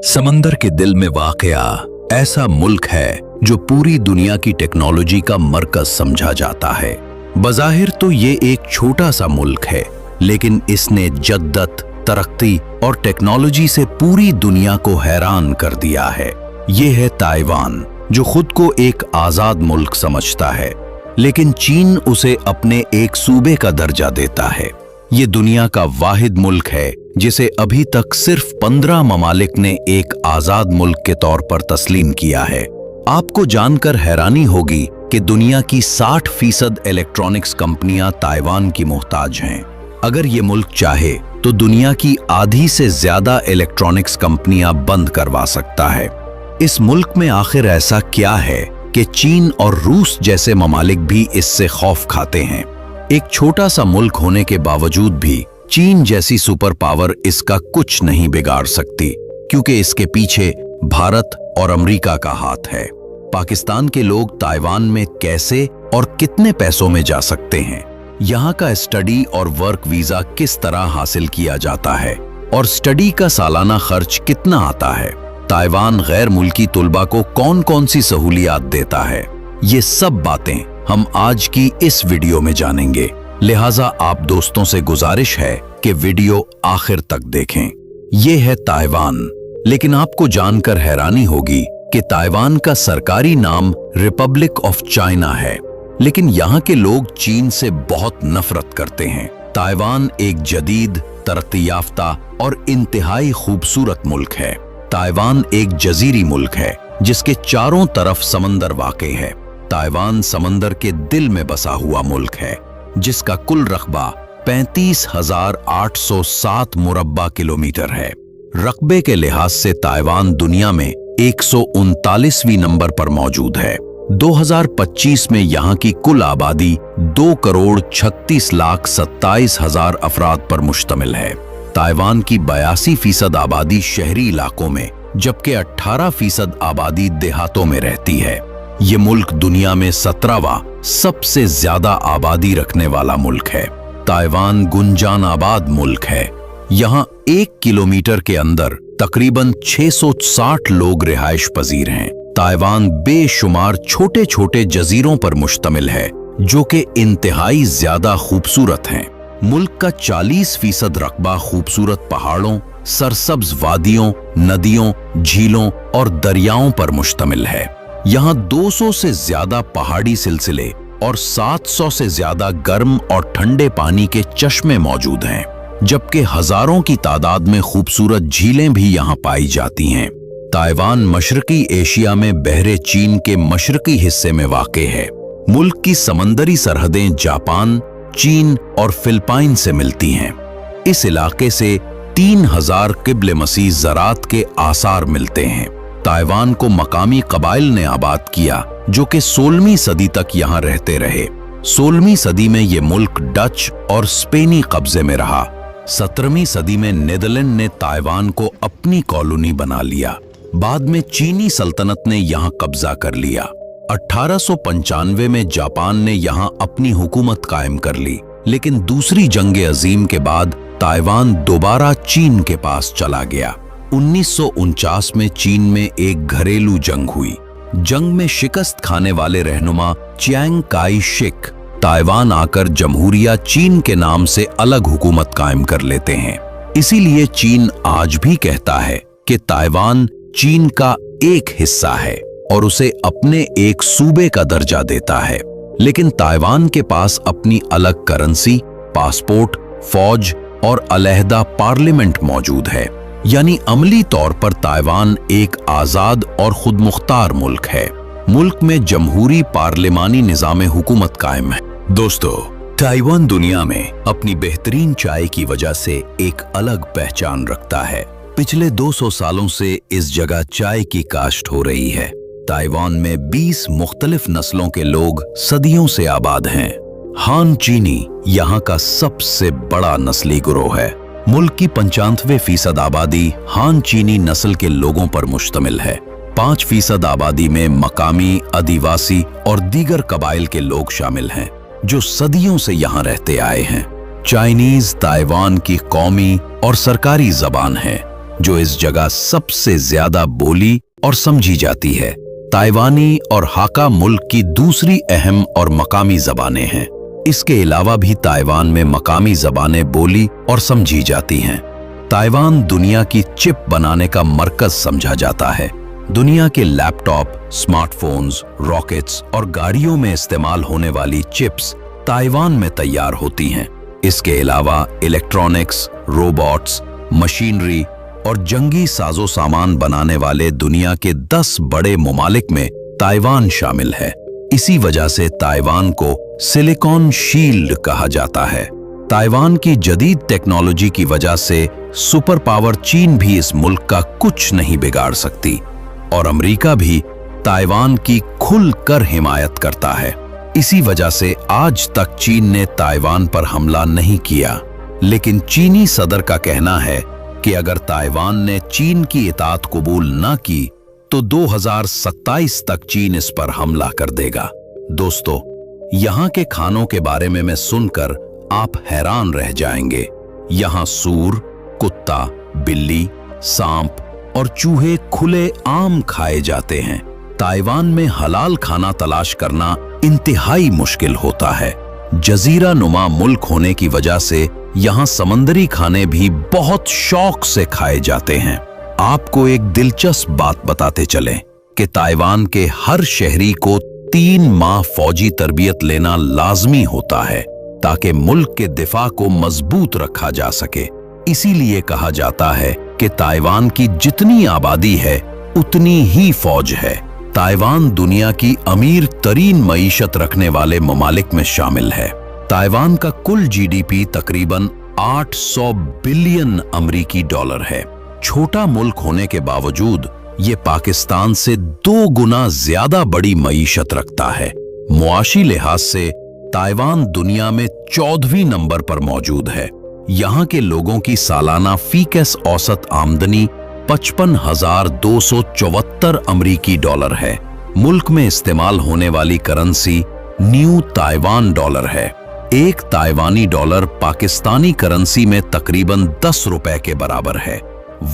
समंदर के दिल में वाक़या ऐसा मुल्क है जो पूरी दुनिया की टेक्नोलॉजी का मरकज समझा जाता है। बज़ाहिर तो ये एक छोटा सा मुल्क है, लेकिन इसने जद्दत, तरक्की और टेक्नोलॉजी से पूरी दुनिया को हैरान कर दिया है। ये है ताइवान, जो खुद को एक आज़ाद मुल्क समझता है, लेकिन चीन उसे अपने एक सूबे का दर्जा देता है। ये दुनिया का वाहिद मुल्क है जिसे अभी तक सिर्फ 15 ममालिक ने एक आज़ाद मुल्क के तौर पर तस्लीम किया है। आपको जानकर हैरानी होगी कि दुनिया की 60% इलेक्ट्रॉनिक्स कंपनियां ताइवान की मोहताज हैं। अगर ये मुल्क चाहे तो दुनिया की आधी से ज्यादा इलेक्ट्रॉनिक्स कंपनियां बंद करवा सकता है। इस मुल्क में आखिर ऐसा क्या है कि चीन और रूस जैसे ममालिक भी इससे खौफ खाते हैं। एक छोटा सा मुल्क होने के बावजूद भी चीन जैसी सुपर पावर इसका कुछ नहीं बिगाड़ सकती, क्योंकि इसके पीछे भारत और अमेरिका का हाथ है। पाकिस्तान के लोग ताइवान में कैसे और कितने पैसों में जा सकते हैं, यहाँ का स्टडी और वर्क वीजा किस तरह हासिल किया जाता है और स्टडी का सालाना खर्च कितना आता है, ताइवान गैर मुल्की तुलबा को कौन कौन सी सहूलियात देता है, ये सब बातें हम आज की इस वीडियो में जानेंगे। लिहाजा आप दोस्तों से गुजारिश है कि वीडियो आखिर तक देखें। ये है ताइवान, लेकिन आपको जानकर हैरानी होगी कि ताइवान का सरकारी नाम रिपब्लिक ऑफ चाइना है, लेकिन यहाँ के लोग चीन से बहुत नफरत करते हैं। ताइवान एक जदीद, तरक्की याफ्ता और इंतहाई खूबसूरत मुल्क है। ताइवान एक जजीरी मुल्क है जिसके चारों तरफ समंदर वाक़ई है। ताइवान समंदर के दिल में बसा हुआ मुल्क है, जिसका कुल रकबा 35,807 मुरब्बा किलोमीटर है। रकबे के लिहाज से ताइवान दुनिया में 139वीं नंबर पर मौजूद है। 2025 में यहाँ की कुल आबादी 2,36,27,000 अफराद पर मुश्तमिल है। ताइवान की 82% आबादी शहरी इलाकों में, जबकि 18% आबादी देहातों में रहती है। ये मुल्क दुनिया में 17वां सबसे ज्यादा आबादी रखने वाला मुल्क है। ताइवान गुंजान आबाद मुल्क है। यहाँ 1 किलोमीटर के अंदर तकरीबन 660 लोग रिहाइश पजीर हैं। ताइवान बेशुमार छोटे छोटे जजीरों पर मुश्तमिल है, जो कि इंतहाई ज्यादा खूबसूरत हैं। मुल्क का 40% रकबा खूबसूरत पहाड़ों, सरसब्ज वादियों, नदियों, झीलों और दरियाओं पर मुश्तमिल है। यहाँ 200 से ज्यादा पहाड़ी सिलसिले और 700 से ज्यादा गर्म और ठंडे पानी के चश्मे मौजूद हैं, जबकि हजारों की तादाद में खूबसूरत झीलें भी यहाँ पाई जाती हैं। ताइवान मशरकी एशिया में बहरे चीन के मशरकी हिस्से में वाक़ई है। मुल्क की समंदरी सरहदें जापान, चीन और फिलिपाइन से मिलती हैं। इस इलाके से 3000 क़िब्ले मसीह ज़रात के आसार मिलते हैं। ताइवान को मकामी कबाइल ने आबाद किया, जो कि 16वीं सदी तक यहाँ रहते रहे। 16वीं सदी में ये मुल्क डच और स्पेनी कब्जे में रहा। 17वीं सदी में नीदरलैंड ने ताइवान को अपनी कॉलोनी बना लिया। बाद में चीनी सल्तनत ने यहाँ कब्जा कर लिया। 1895 में जापान ने यहाँ अपनी हुकूमत कायम कर ली, लेकिन दूसरी जंग अजीम के बाद ताइवान दोबारा चीन के पास चला गया। 1949 में चीन में एक घरेलू जंग हुई। जंग में शिकस्त खाने वाले रहनुमा चियांग काई शेक ताइवान आकर जमहूरिया चीन के नाम से अलग हुकूमत कायम कर लेते हैं। इसीलिए चीन आज भी कहता है कि ताइवान चीन का एक हिस्सा है और उसे अपने एक सूबे का दर्जा देता है। लेकिन ताइवान के पास अपनी अलग करेंसी, पासपोर्ट, फौज और अलहदा पार्लियामेंट मौजूद है। यानी अमली तौर पर ताइवान एक आज़ाद और खुद मुख्तार मुल्क है। मुल्क में जमहूरी पार्लिमानी निज़ाम हुकूमत कायम है। दोस्तों, ताइवान दुनिया में अपनी बेहतरीन चाय की वजह से एक अलग पहचान रखता है। पिछले 200 सालों से इस जगह चाय की काश्त हो रही है। ताइवान में 20 मुख्तलिफ नस्लों के लोग सदियों से आबाद हैं। हान चीनी यहाँ का सबसे बड़ा नस्ली गिरोह है। मुल्क की 95% आबादी हान चीनी नस्ल के लोगों पर मुश्तमिल है। 5% आबादी में मकामी, आदिवासी और दीगर कबाइल के लोग शामिल हैं, जो सदियों से यहाँ रहते आए हैं। चाइनीज ताइवान की कौमी और सरकारी जबान है। जो इस जगह सबसे ज्यादा बोली और समझी जाती है। ताइवानी और हाका मुल्क की दूसरी अहम और मकामी जबानें हैं। इसके अलावा भी ताइवान में मकामी जबानें बोली और समझी जाती हैं। ताइवान दुनिया की चिप बनाने का मरकज समझा जाता है। दुनिया के लैपटॉप, स्मार्टफोन्स, रॉकेट्स और गाड़ियों में इस्तेमाल होने वाली चिप्स ताइवान में तैयार होती हैं। इसके अलावा इलेक्ट्रॉनिक्स, रोबोट्स, मशीनरी और जंगी साजो सामान बनाने वाले दुनिया के 10 बड़े ममालिक में ताइवान शामिल है। इसी वजह से ताइवान को सिलिकॉन शील्ड कहा जाता है। ताइवान की जदीद टेक्नोलॉजी की वजह से सुपर पावर चीन भी इस मुल्क का कुछ नहीं बिगाड़ सकती और अमेरिका भी ताइवान की खुलकर हिमायत करता है। इसी वजह से आज तक चीन ने ताइवान पर हमला नहीं किया, लेकिन चीनी सदर का कहना है कि अगर ताइवान ने चीन की इताअत कबूल न की तो 2027 तक चीन इस पर हमला कर देगा। दोस्तों, यहाँ के खानों के बारे में मैं सुनकर आप हैरान रह जाएंगे। यहाँ सूर, कुत्ता, बिल्ली, सांप और चूहे खुले आम खाए जाते हैं। ताइवान में हलाल खाना तलाश करना इंतहाई मुश्किल होता है। जजीरा नुमा मुल्क होने की वजह से यहाँ समंदरी खाने भी बहुत शौक से खाए जाते हैं। आपको एक दिलचस्प बात बताते चलें कि ताइवान के हर शहरी को 3 माह फौजी तरबियत लेना लाजमी होता है ताकि मुल्क के दिफा को मजबूत रखा जा सके। इसीलिए कहा जाता है कि ताइवान की जितनी आबादी है उतनी ही फौज है। ताइवान दुनिया की अमीर तरीन मईशत रखने वाले ममालिक में शामिल है। ताइवान का कुल जीडीपी तकरीबन 800 बिलियन अमरीकी डॉलर है। छोटा मुल्क होने के बावजूद ये पाकिस्तान से 2 गुना ज्यादा बड़ी मईशत रखता है। मुआशी लिहाज से ताइवान दुनिया में 14वें नंबर पर मौजूद है। यहाँ के लोगों की सालाना फीकस औसत आमदनी 55,274 अमरीकी डॉलर है। मुल्क में इस्तेमाल होने वाली करेंसी न्यू ताइवान डॉलर है। एक ताइवानी डॉलर पाकिस्तानी करेंसी में तकरीबन 10 रुपए के बराबर है।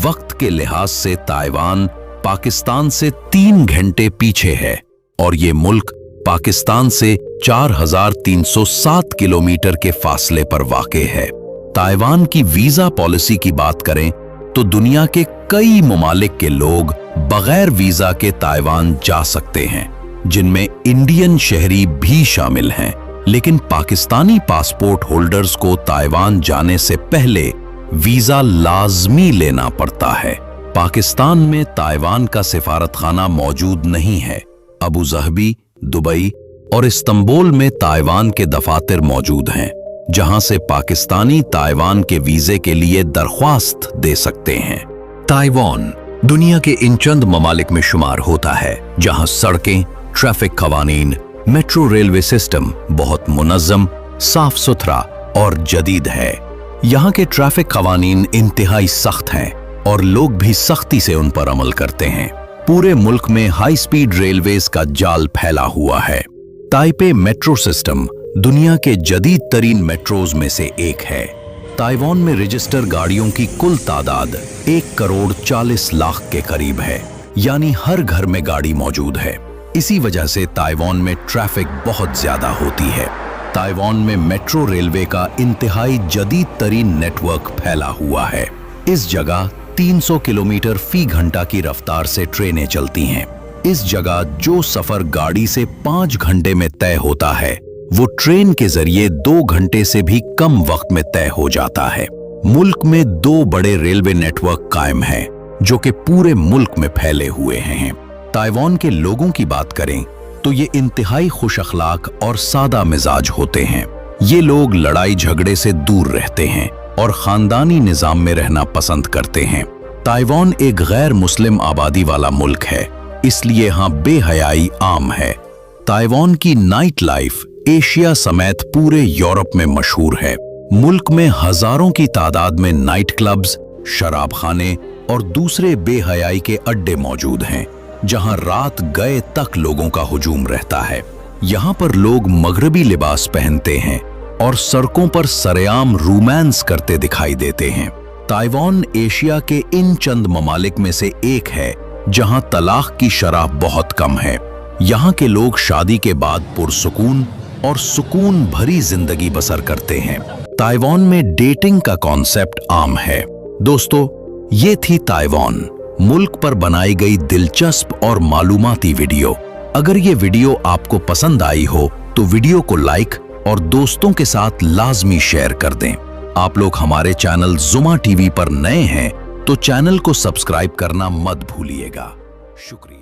वक्त के लिहाज से ताइवान पाकिस्तान से 3 घंटे पीछे है और ये मुल्क पाकिस्तान से 4,307 किलोमीटर के फासले पर वाक़े है। ताइवान की वीजा पॉलिसी की बात करें तो दुनिया के कई ममालिक के लोग बगैर वीजा के ताइवान जा सकते हैं, जिनमें इंडियन शहरी भी शामिल हैं। लेकिन पाकिस्तानी पासपोर्ट होल्डर्स को ताइवान जाने से पहले वीजा लाजमी लेना पड़ता है। पाकिस्तान में ताइवान का सिफारतखाना मौजूद नहीं है। अबू ज़हबी, दुबई और इस्तांबुल में ताइवान के दफातर मौजूद हैं, जहां से पाकिस्तानी ताइवान के वीजे के लिए दरख्वास्त दे सकते हैं। ताइवान दुनिया के इन चंद ममालिक में शुमार होता है जहां सड़कें, ट्रैफिक कवानीन, मेट्रो रेलवे सिस्टम बहुत मुनज़्ज़म, साफ सुथरा और जदीद है। यहाँ के ट्रैफिक कवानीन इंतहाई सख्त हैं और लोग भी सख्ती से उन पर अमल करते हैं। पूरे मुल्क में हाई स्पीड रेलवेज का जाल फैला हुआ है। ताइपे मेट्रो सिस्टम दुनिया के जदीद तरीन मेट्रोज में से एक है। ताइवान में रजिस्टर गाड़ियों की कुल तादाद 1,40,00,000 के करीब है, यानी हर घर में गाड़ी मौजूद है। इसी वजह से ताइवान में ट्रैफिक बहुत ज्यादा होती है। ताइवान में मेट्रो रेलवे का इंतहाई जदीद तरीन नेटवर्क फैला हुआ है। इस जगह 300 किलोमीटर फी घंटा की रफ्तार से ट्रेनें चलती हैं। इस जगह जो सफर गाड़ी से 5 घंटे में तय होता है वो ट्रेन के जरिए 2 घंटे से भी कम वक्त में तय हो जाता है। मुल्क में 2 बड़े रेलवे नेटवर्क कायम हैं जो कि पूरे मुल्क में फैले हुए हैं। ताइवान के लोगों की बात करें तो ये इंतहाई खुश अखलाक और सादा मिजाज होते हैं। ये लोग लड़ाई झगड़े से दूर रहते हैं और खानदानी निजाम में रहना पसंद करते हैं। ताइवान एक गैर मुस्लिम आबादी वाला मुल्क है, इसलिए यहाँ बेहयाई आम है। ताइवान की नाइट लाइफ एशिया समेत पूरे यूरोप में मशहूर है। मुल्क में हजारों की तादाद में नाइट क्लब्स, शराब खाने और दूसरे बेहयाई के अड्डे मौजूद हैं, जहां रात गए तक लोगों का हुजूम रहता है। यहाँ पर लोग मगरबी लिबास पहनते हैं और सड़कों पर सरेआम रोमांस करते दिखाई देते हैं। ताइवान एशिया के इन चंद ममालिक में से एक है जहां तलाक की शरह बहुत कम है। यहाँ के लोग शादी के बाद पुरसुकून और सुकून भरी जिंदगी बसर करते हैं। ताइवान में डेटिंग का कॉन्सेप्ट आम है। दोस्तों, ये थी ताइवान मुल्क पर बनाई गई दिलचस्प और मालूमाती वीडियो। अगर ये वीडियो आपको पसंद आई हो तो वीडियो को लाइक और दोस्तों के साथ लाजमी शेयर कर दें। आप लोग हमारे चैनल जुमा टीवी पर नए हैं तो चैनल को सब्सक्राइब करना मत भूलिएगा। शुक्रिया।